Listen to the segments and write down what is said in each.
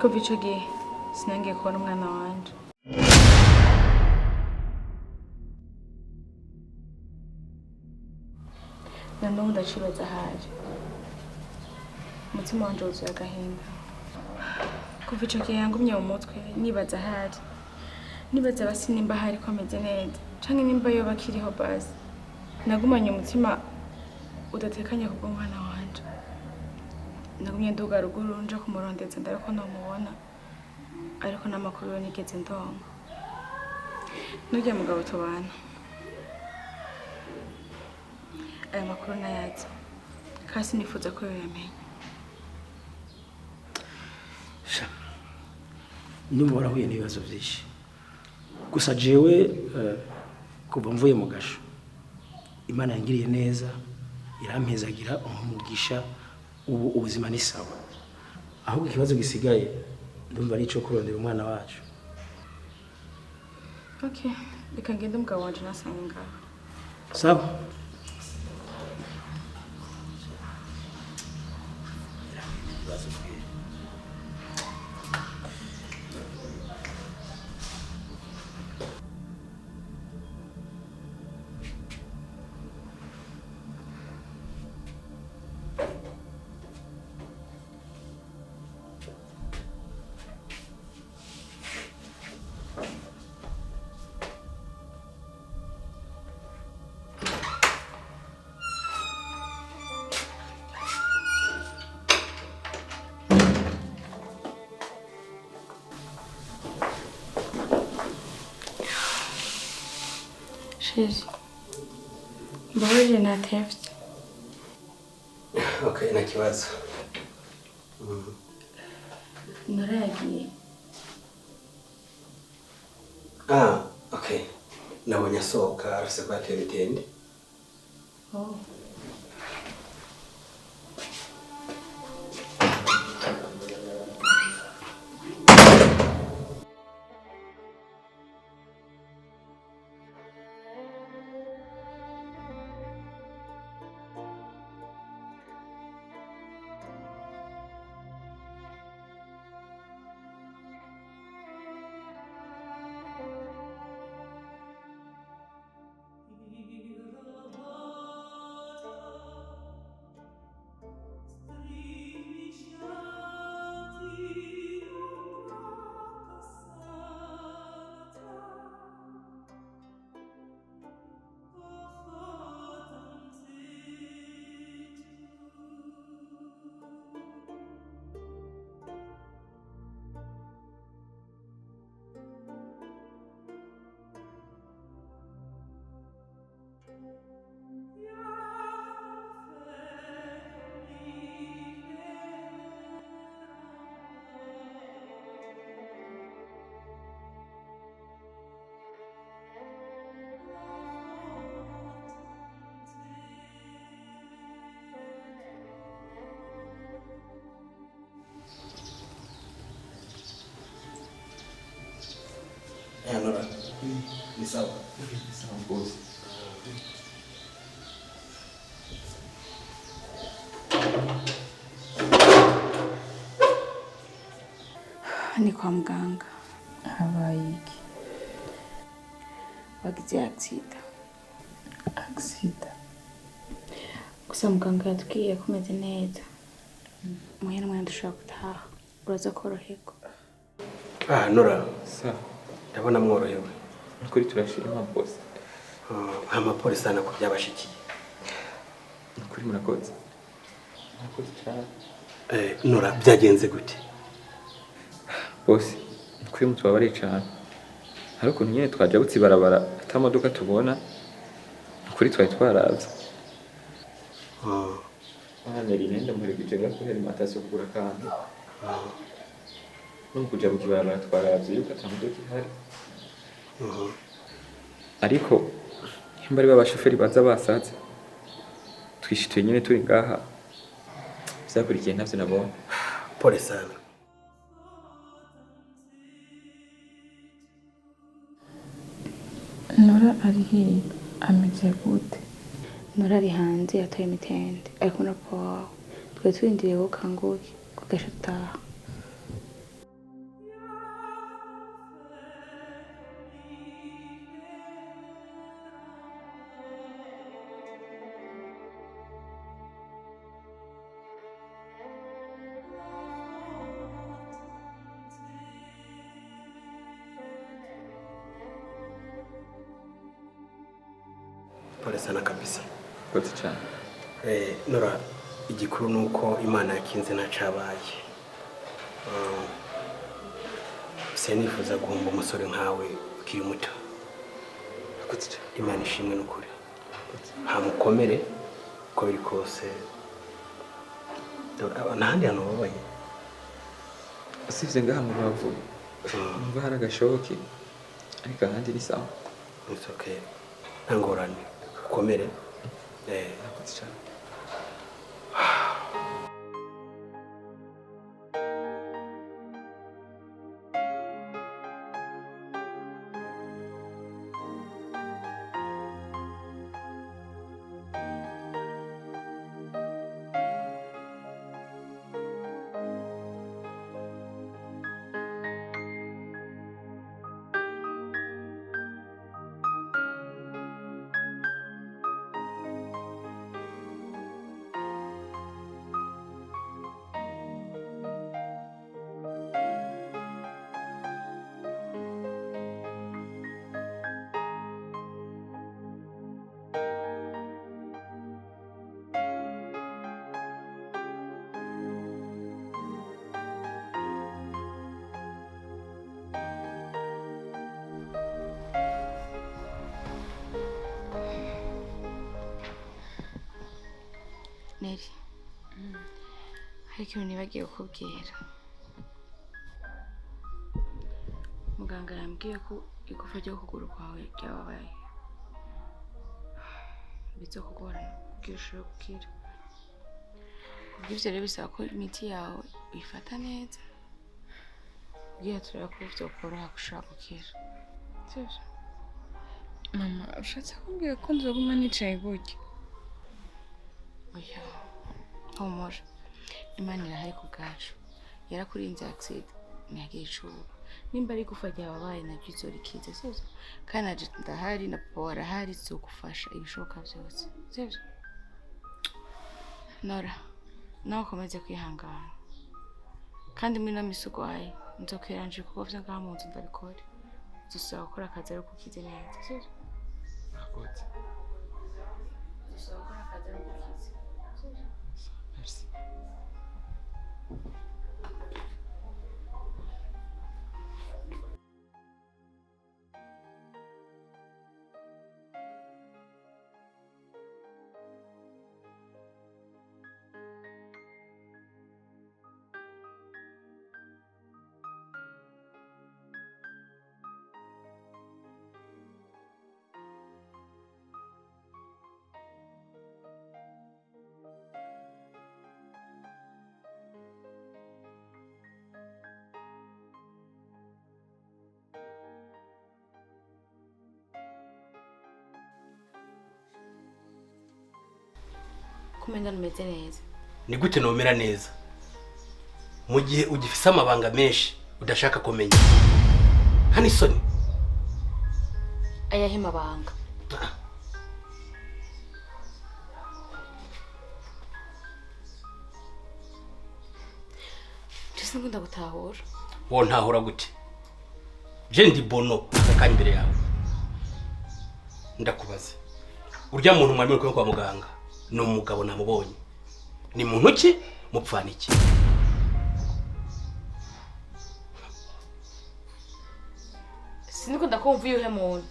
kuva ico gihe sinongeye kubona umwana wanje. Nanone ndacibaza haje umutima wanje wuzuye agahinda. Kuva ico gihe yangumye mu mutwe nibaza haje, nibaza basi nimba hari ko ameze neza canke nimba yoba akiriho basi. Nagumanye umutima udatekanye kubw'umwana wanje. Nagumye nduga ruguru nje kumurondeza ndabe ko ntomubona, ariko n'amakuru yo nigeze ndonka. Nurya mugabo tubana, aya makuru nayazi kasi nifuza ko yoyamenya. Sha ndumva warahuye n'ibibazo byinshi, gusa jewe kuva mvuye mu gasho Imana yangiriye neza, irampezagira umugisha, ubu ubuzima ni sawa. Ahubwo ikibazo gisigaye ndumva ari ico kurondera umwana wacu. Okay, reka ngende umugabo wanje nasange ngaho. Sawa. Chérie, mbabarire natevye. Okay, nta kibazo. Naragiye. Okay. Nabonye asohoka arase kwa tebitende. Oh. Nora, ni sawa. Ni sawa bosi. Ni kwa mganga. Habaye iki? Bagize accident. Accident? Gusa muganga yatubwiye ko umeze neza. Muhera mwana dushaka gutaha. Uraza koroherwa. Nora. Sa. Ndabona mworohewe. Ukuri turashima bosi. Amapolisi sana ko byabashikiye. Ukuri murakoze. Murakoze cyane. Nora byagenze gute? Bosi, ukuri mutubabare cyane. Hari ukuntu nyine twaje butsibarabara atamodoka tubona. Ukuri twari twaravye. Neri nenda muherekeje ngaho alimentation kugura kandi. Nukuja bukibarabara twaravye yuko atamodoka ihari. Ariko himbari babashoferi baza basaze. Twishituye nyine turi ngaha. Byakurikiye ntavyo nabonye. Pole sana. Nora ari he? Ameze gute? Nora ari hanze yatoye imitende. Ariko na pawa. Twe twindiriye ko kanguki kugasha taha. sana kabisa. Kote cyane. Nora igikuru nuko Imana yakinze nacabaye. Senifuza guhomba umusore nkawe ukiri muto. Kote cyane. Imana ishimwe n'ukuri. Hamukomere ko biri kose. Nahandi hano babaye. Usibye ngaha mu bavu. Numva hari agashoboki. Ariko ahandi ni sawa. It's okay. Ntangorane. Ukomere. Kote cyane. Neri, hari ikintu nibagiye kukubwira. Muganga yambwiye ko igufa ryo kuguru kwawe ryababaye. Bizokugorana kugira ushobore gukira. Kubw'ivyo rero bisaba ko imiti yawe uyifata neza. Kugira turebe ko vyokoroha gushobora gukira. Sivyo? Mama, ushatse kumbwira ko nzoguma nicaye gutya? Oya, humura. Imana irahari ku bwacu. Yarakurinze accident ntiyagira icuba. Nimba ari gufa ryababaye nabyo izorikiza, sivyo? Kandi naje ndahari na papa warahari zogufasha ibishoboka byose, sivyo? Nora, nawe ukomeze kwihangana. Kandi muri no misi urwaye nzokweranje kuko vyo ngaha mu nzu ndabikora. Dusaba gukora akazi ariko ukize neza, sivyo? Kote. Dusaba gukora akazi ariko ukize. Merci. Kumenya numeze neza. Ni gute nomera neza? Mu gihe ugifise amabanga menshi udashaka kumenya. Hani isoni. Ayahe mabanga? Jese ngunda gutahura. Wo ntahura gute? Je ndi bono akakanya imbere yawe. Ndakubaza. Urya muntu mwari muri kwa muganga no umugabo namubonye. Ni muntu ki mupfana iki? Siniko ndakumva yuhe muntu.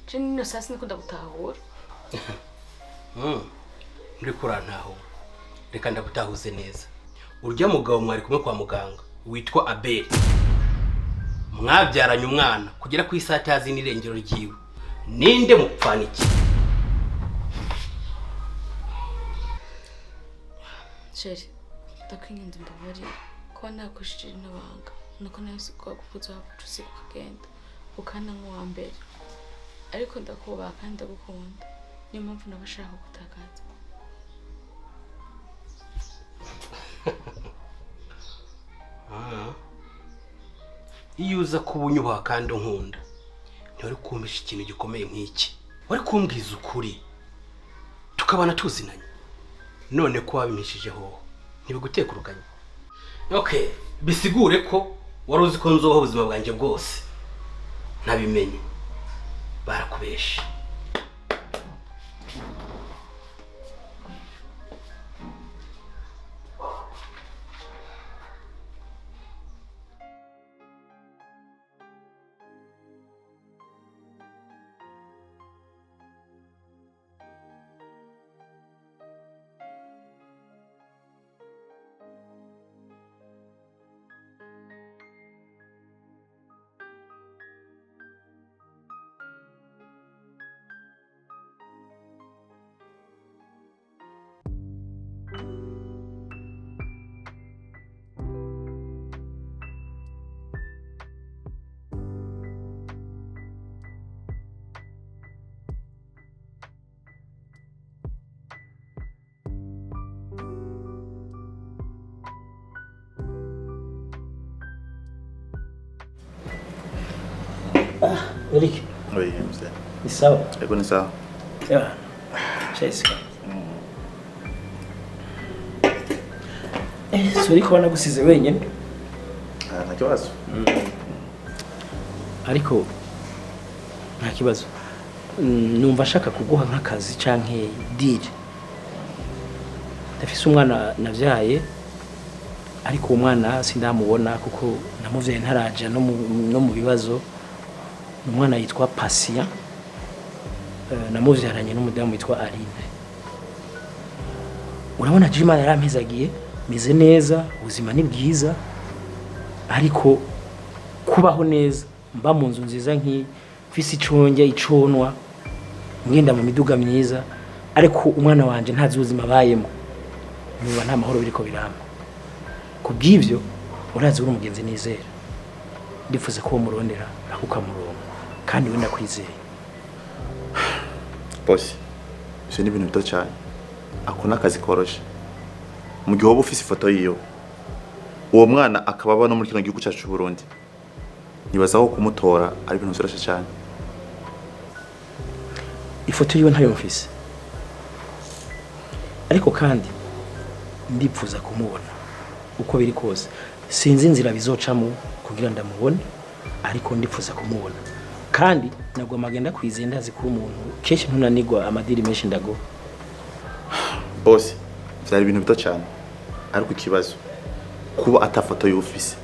Je nino sasa niko ndagutahura. Muri kurantahura. Reka ndagutahuze neza. Urya mugabo mwari kumwe kwa muganga witwa Abel. Mwabyaranye umwana kugera ku isata yazi n'irengero ryiwe. Ninde mupfana iki? Sheri, ndakwinginze mbabari ko nakushije n'abanga. Nuko nahise kukuza wabucusi kugenda. Ukana nk'uwa mbere. Ariko ndakubaha kandi ndagukunda. Niyo mpamvu nabashaka kugutakaza. Iyo uza kubunyubaha kandi unkunda ntiwari kumvisha ikintu gikomeye nk'iki. Wari kumbwiza ukuri tukabana tuzinanye. None ko wabimishijeho ntibigutekurukanye. Okay, bisigure ko wari uzi ko nzoho ubuzima bwanjye bwose nabimenye. Barakubesha. Eric, Oui, mzee. ni sawa? Ego ni sawa. Ya. Jessica. Sorry ko nagusize wenyine. Nta kibazo. Ariko nta kibazo. Numva ashaka kuguha nk'akazi canke deal. Ndafise umwana navyaye ariko uwo mwana sindamubona kuko namuvyaye ntaraja no mu bibazo. Umwana yitwa Patient. Namuvyaranye n'umudamu witwa Aline. Urabona Jima yarampezagiye meze neza, ubuzima ni bwiza ariko kubaho neza mba mu nzu nziza nk'ifise iconge iconwa ngenda mu miduga myiza ariko umwana wanje ntazi ubuzima bayemo niba nta mahoro biriko biramba kubw'ivyo urazi uri umugenzi nizera ndifuze ko murondera akukamurongo kandi wenda kwizeye Bosi, ivyo ni ibintu bito cyane. Ako n'akazi koroshe. Mu gihe wowe ufise ifoto yiyo, uwo mwana akaba aba no muri kino gihugu cyacu cy'u Burundi. Nibaza ko kumutora ari ibintu vyoroshe cyane. Ifoto yiwe ntayo mfise. Ariko kandi ndipfuza kumubona uko biri kose. Sinzi inzira bizocamo kugira ndamubone ariko ndipfuza kumubona. Kandi nagwa magenda kwizeye ndazi ko umuntu kenshi ntunanigwa amadiri menshi ndago. Bosi, vyari ibintu bito cyane. Ariko ikibazo kuba atafoto y'ufise.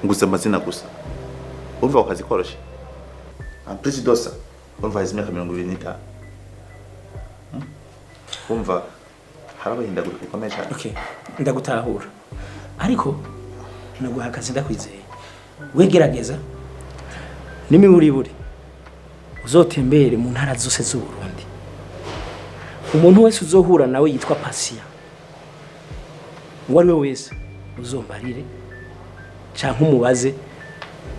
Nguze amazina gusa. Urumva akazi koroshe. Amplisi dosa. Urumva izimya 25. Urumva harabahindagurika bikomeye cyane. Okay, ndagutahura. Ariko nagwa akazi ndakwizeye. Wegerageza n'imiburiburi uzotembere mu ntara zose z'u Burundi. Umuntu wese uzohura nawe yitwa Patient. Uwari we wese uzombarire canke umubaze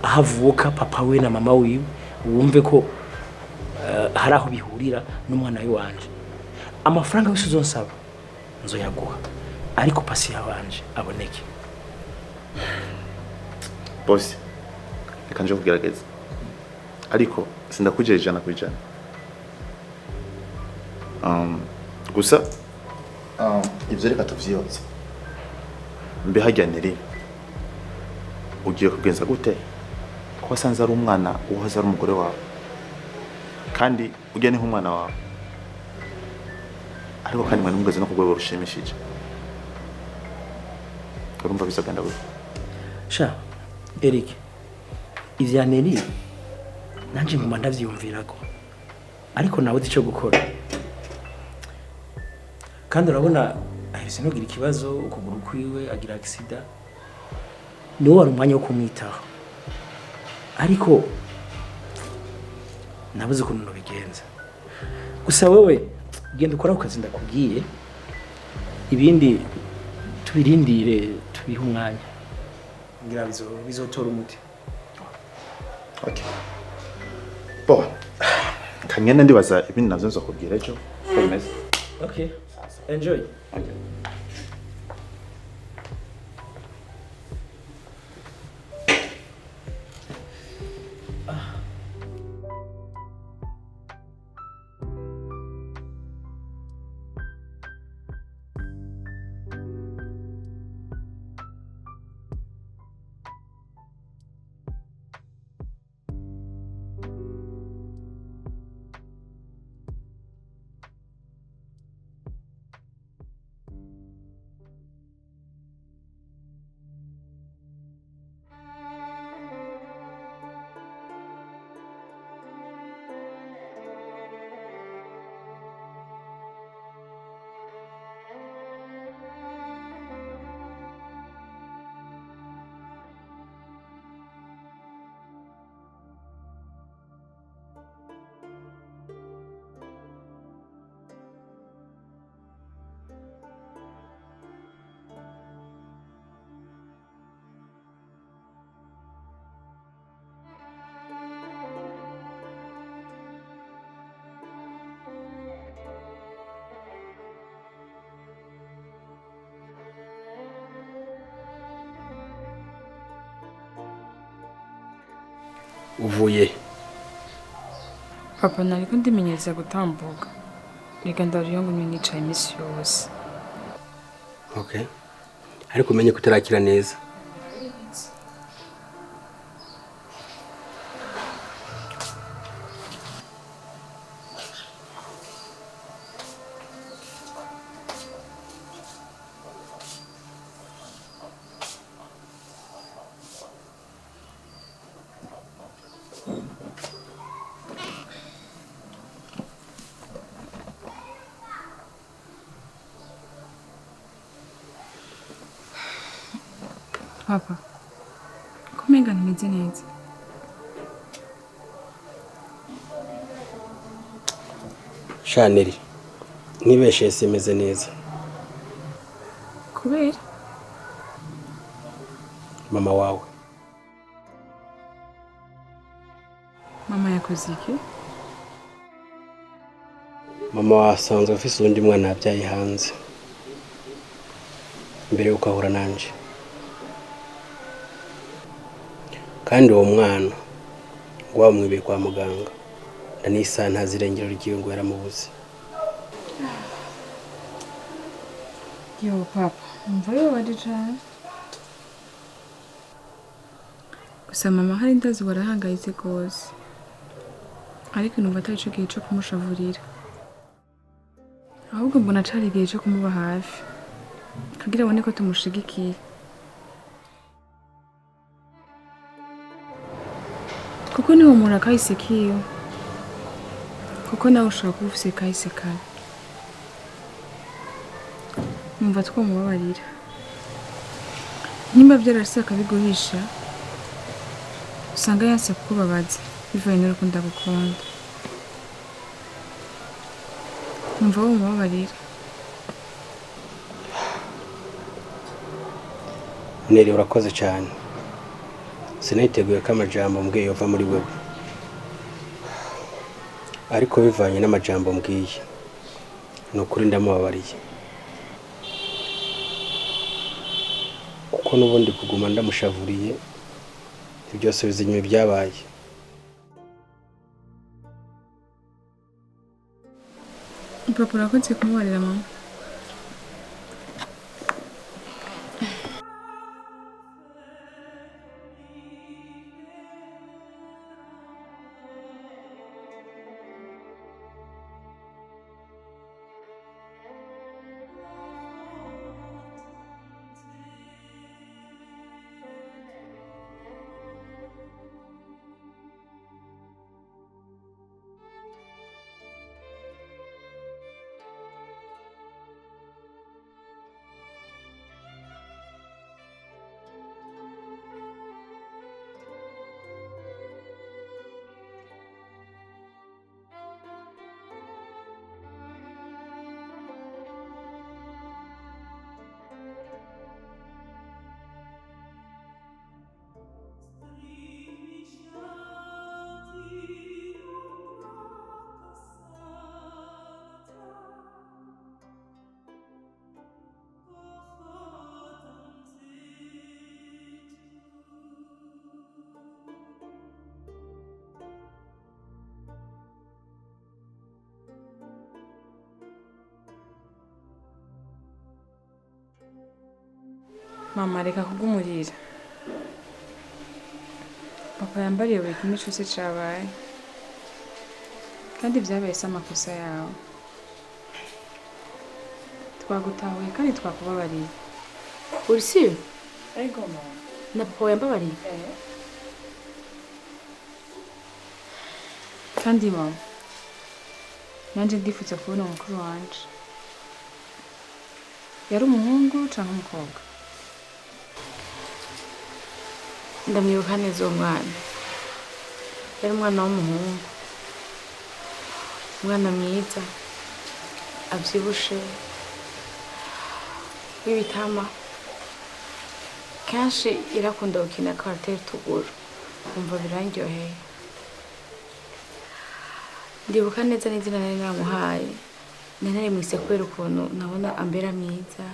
ahavuka papa we na mama wiwe wumve ko hari aho bihurira n'umwana we wanje. Amafaranga yose uzonsaba nzoyaguha ariko Patient wanje aboneke. Bosi, reka nje kugerageza. Ariko sindakujije ijana ku ijana. Gusa ivyo reka tuvyiyoze. Mbe hajyanire. Ugiye kugenza gute? Ko wasanze ari umwana uhoza ari umugore wawe. Kandi ujya ni nk'umwana wawe. Ariko kandi mwana mugeze no kugwego rushimishije. Urumva bizagenda gute? Sha, Eric. Ivyaneri nanje nguma ndavyumvirako. Ariko nawe uzi ico gukora. Kandi urabona ahise nugira ikibazo ukuguru kwiwe agira accident. Niwe wari umwanya wo kumwitaho. Ariko nabuze ukuntu bigenza. Gusa wewe genda ukora ukazi ndakubwiye. Ibindi tubirindire tubihe umwanya. Ngira bizotora umuti. Okay. Bon. Kanyene ndibaza ibindi navyo nzokubwira ejo. Komeza. Okay. Enjoy. Okay. uvuye Papa nariko ndimenyereza gutambuka. Reka ndariyo ngo nicaye imisi yose. okay ariko umenye ko utarakira neza Papa, kumenga ntimeze neza. Shaneri nibeshe simeze neza Kubera? mama wawe Mama yakoze iki? mama wasanzwe afise undi mwana yabyaye hanze mbere yuko ahura nanje kandi uwo mwana ngo wamwibiye kwa muganga ndanisa ntazirengero ry'iyo ngo yaramubuze. Yo papa, umva yobaje cane. Gusa mama hari ndazi warahangayitse gose. Ariko numva atari ico gihe co kumushavurira. Ahubwo mbona cari igihe co kumuba hafi. Kugira abone ko tumushigikiye. Kuko niwo muntu akahise kiyo. Kuko nawe ushobora kuba ufise kahise kabi. Numva twomubabarira. Nimba vyarashitse akabiguhisha, usanga yanse kukubabaza bivanye n'urukundo agukunda. Numva womubabarira. Neri urakoze cyane sinayiteguye ko amajambo mbwiye yova muri wewe ariko bivanye n'amajambo mbwiye nukuri ndamubabariye kuko nubundi kuguma ndamushavuriye byose bizinywe byabaye. Papa urakoze kumubarira mama. Mama reka kugumurira. Papa yambariye buri kimwe cyose cabaye. Kandi vyabaye se amakosa yawe. Twagutahuye kandi twakubabariye. Urisiyo? Ego mama. Na papa yambabariye? Kandi mama, nanje ndifuza kubona mukuru wanje. Yari umuhungu canke umukobwa? Ndamwibuka neza uwo mwana. Yari umwana w'umuhungu. Umwana mwiza, avyibushe, w'ibitama. Kenshi irakunda gukina karateri tuguru. Umva birandyoheye. Ndibuka neza n'izina nari namuhaye. Nari mwise kubera ukuntu nabona ambera mwiza.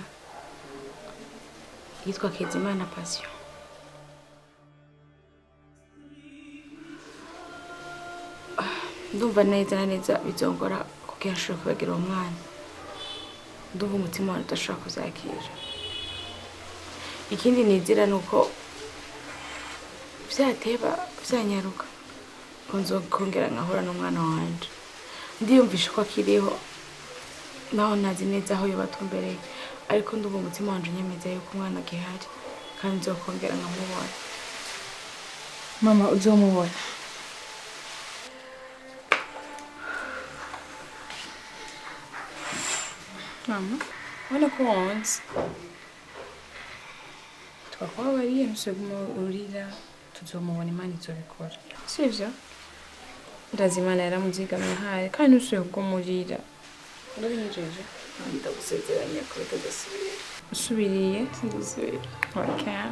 Yitwa Kezimana Passion. ndumva neza na neza bizongora kugira nshobora kubagira uwo mwana. Ndumva umutima wanjye udashobora kuzakira. Ikindi nizira ni uko vyateba vyanyaruka nzokongera nkahura n'umwana wanje. Ndiyumvisha ko akiriho naho ntazi neza aho yobatumbereye, ariko ndumva umutima wanje unyemeza yuko umwana agihari kandi nzokongera nkamubona. Mama, uzomubona? Mama, ubona ko wonze. Twakubabariye ntusubire urira, tuzomubona Imana izobikora. Sivyo? Ndazi Imana yaramuzigamye ahari kandi ntusubire kugumurira. Urabinjeje? Ndagusezeranya ko bitadasubira. Usubiriye? Sindasubira. Okay.